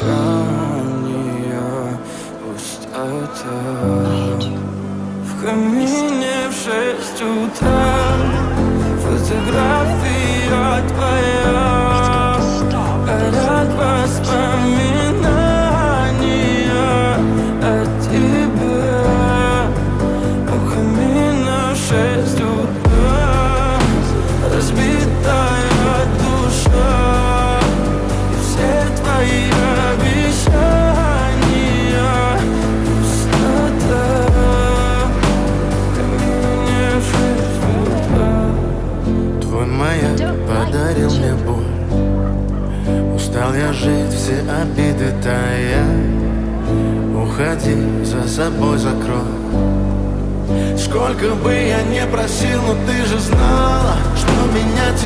обещания, пустота. В камине в 6 утра фотография твоя, горят воспоминания о тебе. У камина в 6 утра разбитая душа, и все твои обещания пустота. В камине в 6 утра. Твой маяк подарил мне боль. Устал я жить, все обиды тая. Уходи, за собой закрой. Сколько бы я не просил, но ты же знала, что меня